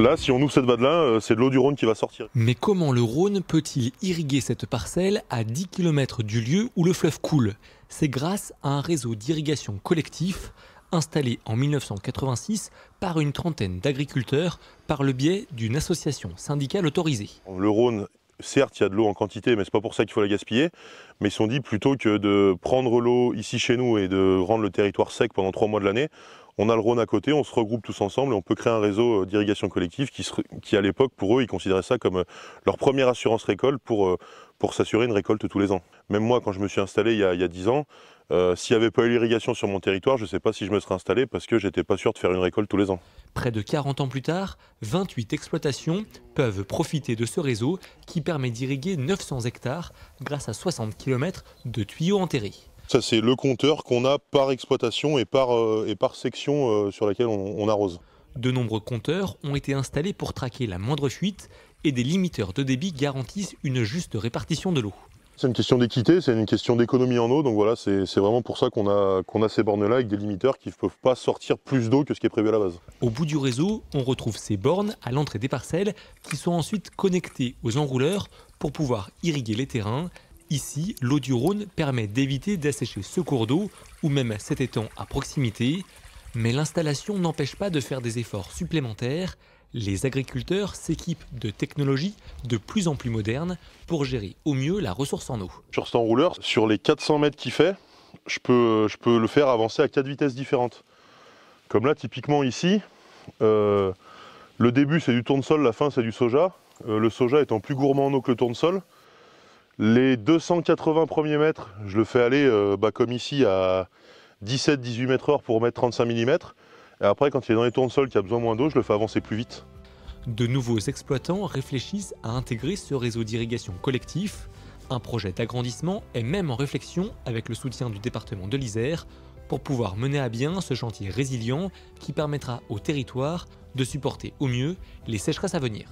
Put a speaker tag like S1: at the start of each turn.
S1: Là, si on ouvre cette vanne-là, c'est de l'eau du Rhône qui va sortir.
S2: Mais comment le Rhône peut-il irriguer cette parcelle à 10 km du lieu où le fleuve coule? C'est grâce à un réseau d'irrigation collectif installé en 1986 par une trentaine d'agriculteurs par le biais d'une association syndicale autorisée.
S1: Le Rhône, certes, il y a de l'eau en quantité, mais c'est pas pour ça qu'il faut la gaspiller. Mais ils se sont dit, plutôt que de prendre l'eau ici chez nous et de rendre le territoire sec pendant 3 mois de l'année, on a le Rhône à côté, on se regroupe tous ensemble et on peut créer un réseau d'irrigation collective qui à l'époque, pour eux, ils considéraient ça comme leur première assurance récolte pour s'assurer une récolte tous les ans. Même moi, quand je me suis installé il y a 10 ans, s'il n'y avait pas eu l'irrigation sur mon territoire, je ne sais pas si je me serais installé parce que j'étais pas sûr de faire une récolte tous les ans.
S2: Près de 40 ans plus tard, 28 exploitations peuvent profiter de ce réseau qui permet d'irriguer 900 hectares grâce à 60 km de tuyaux enterrés.
S1: Ça, c'est le compteur qu'on a par exploitation et par section sur laquelle on arrose.
S2: De nombreux compteurs ont été installés pour traquer la moindre fuite et des limiteurs de débit garantissent une juste répartition de l'eau.
S1: C'est une question d'équité, c'est une question d'économie en eau, donc voilà, c'est vraiment pour ça qu'on a ces bornes-là avec des limiteurs qui ne peuvent pas sortir plus d'eau que ce qui est prévu à la base.
S2: Au bout du réseau, on retrouve ces bornes à l'entrée des parcelles qui sont ensuite connectées aux enrouleurs pour pouvoir irriguer les terrains. Ici, l'eau du Rhône permet d'éviter d'assécher ce cours d'eau ou même cet étang à proximité. Mais l'installation n'empêche pas de faire des efforts supplémentaires. Les agriculteurs s'équipent de technologies de plus en plus modernes pour gérer au mieux la ressource en eau.
S1: Sur cet enrouleur, sur les 400 mètres qu'il fait, je peux le faire avancer à 4 vitesses différentes. Comme là, typiquement ici, le début c'est du tournesol, la fin c'est du soja. Le soja étant plus gourmand en eau que le tournesol. Les 280 premiers mètres, je le fais aller comme ici à 17-18 mètres/h pour mettre 35 mm. Et après, quand il est dans les tournesols qui a besoin moins d'eau, je le fais avancer plus vite.
S2: De nouveaux exploitants réfléchissent à intégrer ce réseau d'irrigation collectif. Un projet d'agrandissement est même en réflexion avec le soutien du département de l'Isère pour pouvoir mener à bien ce chantier résilient qui permettra au territoire de supporter au mieux les sécheresses à venir.